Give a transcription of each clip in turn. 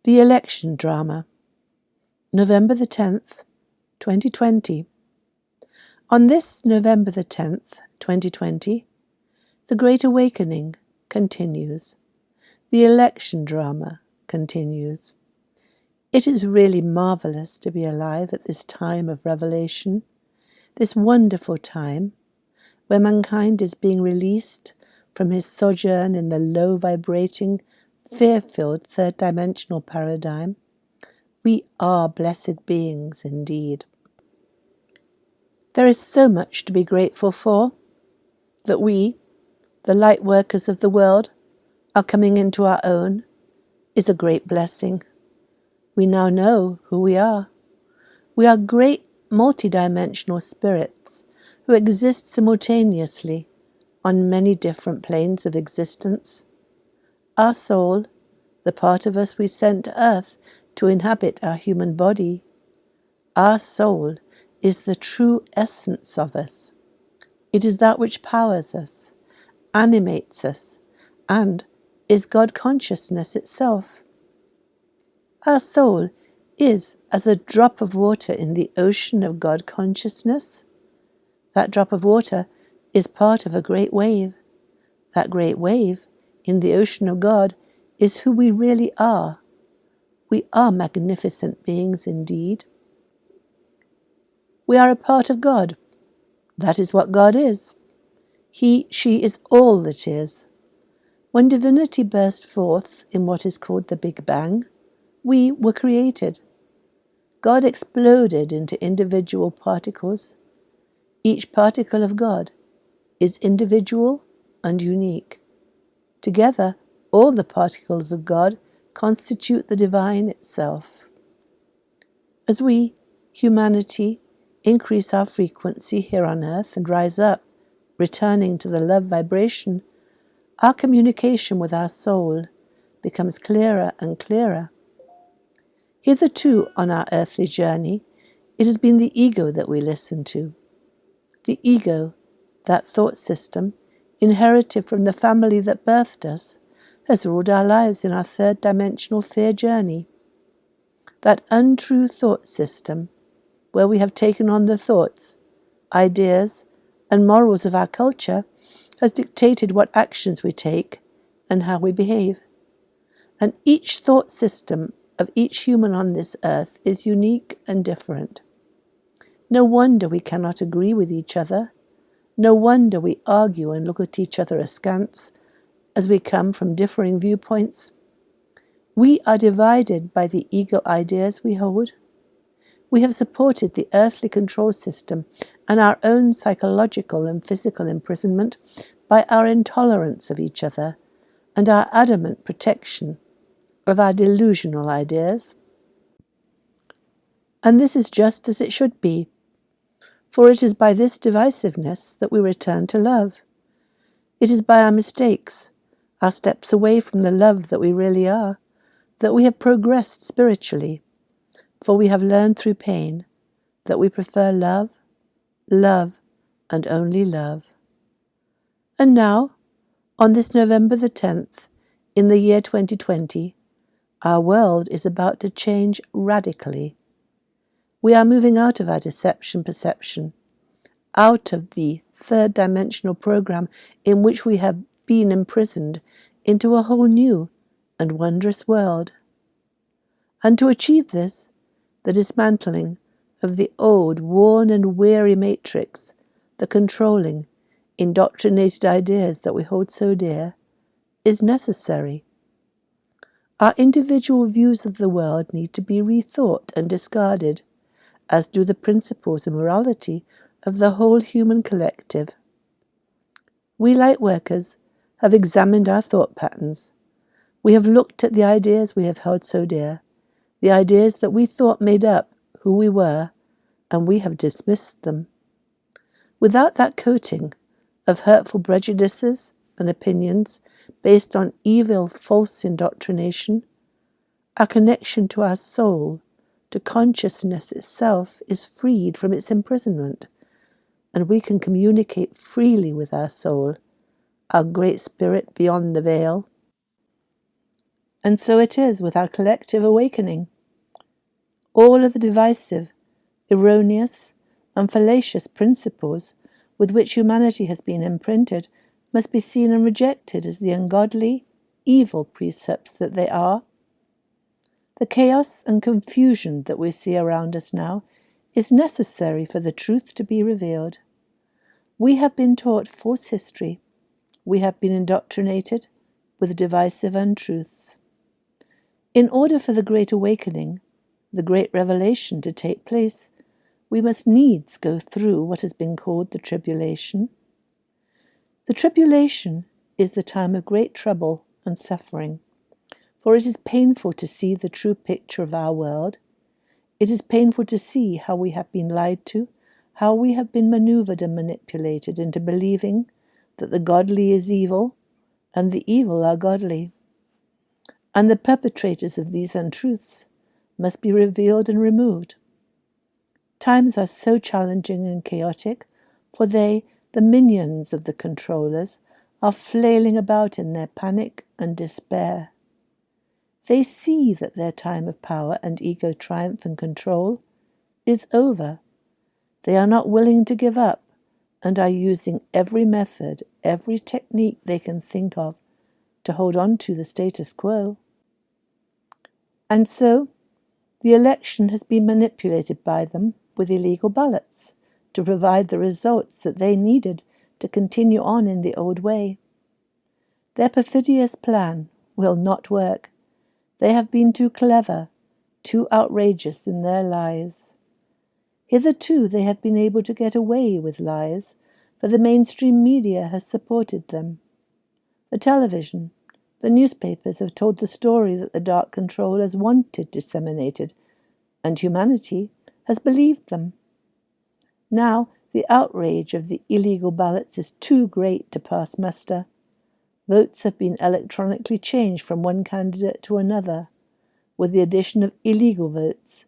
The Election Drama, November the 10th, 2020. On this November the 10th, 2020, the Great Awakening continues. The election drama continues. It is really marvelous to be alive at this time of revelation, this wonderful time where mankind is being released from his sojourn in the low-vibrating, fear-filled third-dimensional paradigm. We are blessed beings indeed. There is so much to be grateful for, that we, the light workers of the world, are coming into our own, is a great blessing. We now know who we are. We are great multidimensional spirits who exist simultaneously on many different planes of existence. Our soul, the part of us we sent to earth to inhabit our human body, our soul is the true essence of us. It is that which powers us, animates us, and is God consciousness itself. Our soul is as a drop of water in the ocean of God consciousness. That drop of water is part of a great wave. That great wave in the ocean of God is who we really are. We are magnificent beings indeed. We are a part of God. That is what God is. He, she is all that is. When divinity burst forth in what is called the Big Bang, we were created. God exploded into individual particles. Each particle of God is individual and unique. Together, all the particles of God constitute the divine itself. As we, humanity, increase our frequency here on earth and rise up, returning to the love vibration, our communication with our soul becomes clearer and clearer. Hitherto on our earthly journey, it has been the ego that we listen to. The ego, that thought system, inherited from the family that birthed us, has ruled our lives in our third-dimensional fear journey. That untrue thought system, where we have taken on the thoughts, ideas, and morals of our culture, has dictated what actions we take and how we behave. And each thought system of each human on this earth is unique and different. No wonder we cannot agree with each other. No wonder we argue and look at each other askance as we come from differing viewpoints. We are divided by the ego ideas we hold. We have supported the earthly control system and our own psychological and physical imprisonment by our intolerance of each other and our adamant protection of our delusional ideas. And this is just as it should be, for it is by this divisiveness that we return to love. It is by our mistakes, our steps away from the love that we really are, that we have progressed spiritually, for we have learned through pain that we prefer love, love, and only love. And now, on this November the 10th, in the year 2020, our world is about to change radically. We are moving out of our deception perception, out of the third-dimensional program in which we have been imprisoned, into a whole new and wondrous world. And to achieve this, the dismantling of the old, worn and weary matrix, the controlling, indoctrinated ideas that we hold so dear, is necessary. Our individual views of the world need to be rethought and discarded, as do the principles and morality of the whole human collective. We light workers have examined our thought patterns. We have looked at the ideas we have held so dear, the ideas that we thought made up who we were, and we have dismissed them. Without that coating of hurtful prejudices and opinions based on evil, false indoctrination, our connection to our soul, to consciousness itself, is freed from its imprisonment, and we can communicate freely with our soul, our great spirit beyond the veil. And so it is with our collective awakening. All of the divisive, erroneous, and fallacious principles with which humanity has been imprinted must be seen and rejected as the ungodly, evil precepts that they are. The chaos and confusion that we see around us now is necessary for the truth to be revealed. We have been taught false history. We have been indoctrinated with divisive untruths. In order for the great awakening, the great revelation to take place, we must needs go through what has been called the tribulation. The tribulation is the time of great trouble and suffering, for it is painful to see the true picture of our world. It is painful to see how we have been lied to, how we have been maneuvered and manipulated into believing that the godly is evil and the evil are godly. And the perpetrators of these untruths must be revealed and removed. Times are so challenging and chaotic, for they, the minions of the controllers, are flailing about in their panic and despair. They see that their time of power and ego triumph and control is over. They are not willing to give up and are using every method, every technique they can think of to hold on to the status quo. And so, the election has been manipulated by them with illegal ballots to provide the results that they needed to continue on in the old way. Their perfidious plan will not work. They have been too clever, too outrageous in their lies. Hitherto they have been able to get away with lies, for the mainstream media has supported them. The television, the newspapers have told the story that the dark controllers wanted disseminated, and humanity has believed them. Now the outrage of the illegal ballots is too great to pass muster. Votes have been electronically changed from one candidate to another. With the addition of illegal votes,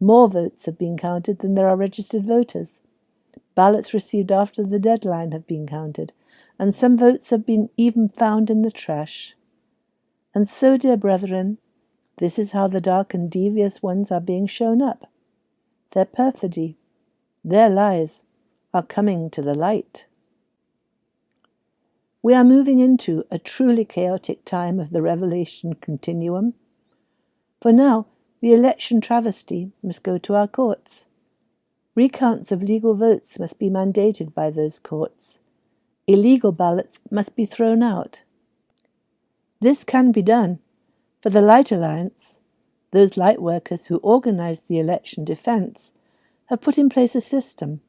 more votes have been counted than there are registered voters. Ballots received after the deadline have been counted, and some votes have been even found in the trash. And so, dear brethren, this is how the dark and devious ones are being shown up. Their perfidy, their lies, are coming to the light. We are moving into a truly chaotic time of the revelation continuum. For now, the election travesty must go to our courts. Recounts of legal votes must be mandated by those courts. Illegal ballots must be thrown out. This can be done, for the Light Alliance, those light workers who organized the election defense, have put in place a system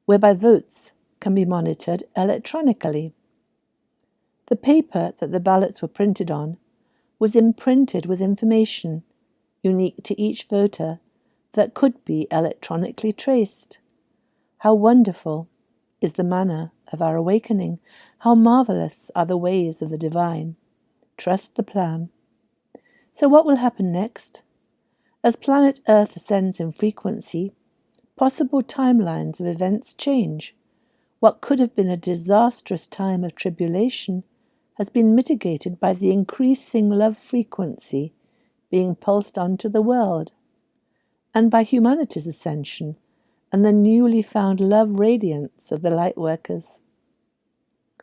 whereby votes can be monitored electronically. The paper that the ballots were printed on was imprinted with information unique to each voter that could be electronically traced. How wonderful is the manner of our awakening! How marvelous are the ways of the divine! Trust the plan. So what will happen next? As planet Earth ascends in frequency, possible timelines of events change. What could have been a disastrous time of tribulation has been mitigated by the increasing love frequency being pulsed onto the world, and by humanity's ascension and the newly found love radiance of the light workers.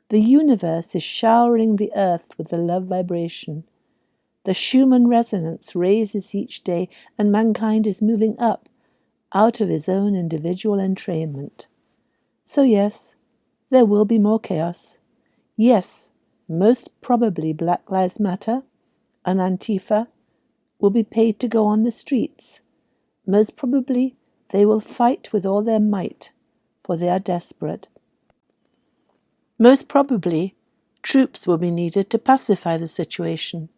The universe is showering the earth with the love vibration. The Schumann resonance raises each day, and mankind is moving up out of his own individual entrainment. So yes, there will be more chaos. Yes, most probably Black Lives Matter and Antifa will be paid to go on the streets. Most probably they will fight with all their might, for they are desperate. Most probably troops will be needed to pacify the situation.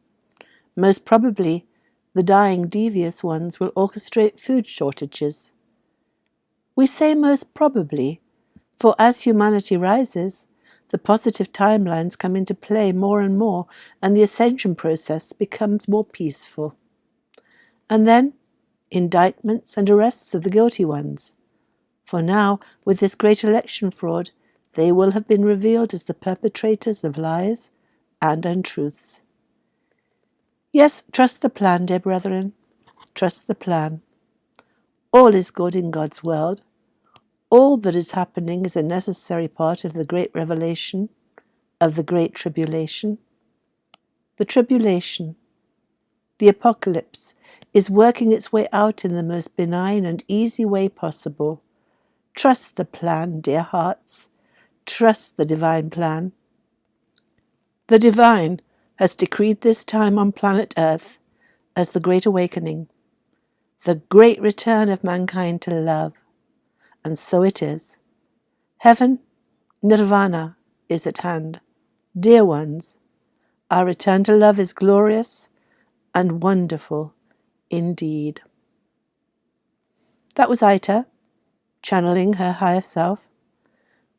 Most probably the dying devious ones will orchestrate food shortages. We say most probably, for as humanity rises, the positive timelines come into play more and more, and the ascension process becomes more peaceful. And then, indictments and arrests of the guilty ones. For now, with this great election fraud, they will have been revealed as the perpetrators of lies and untruths. Yes, trust the plan, dear brethren. Trust the plan. All is good in God's world. All that is happening is a necessary part of the great revelation, of the great tribulation. The tribulation, the apocalypse, is working its way out in the most benign and easy way possible. Trust the plan, dear hearts. Trust the divine plan. The divine has decreed this time on planet Earth as the Great Awakening, the great return of mankind to love. And so it is. Heaven, Nirvana, is at hand. Dear ones, our return to love is glorious and wonderful indeed. That was Aita, channeling her higher self.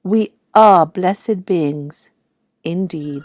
We are blessed beings indeed.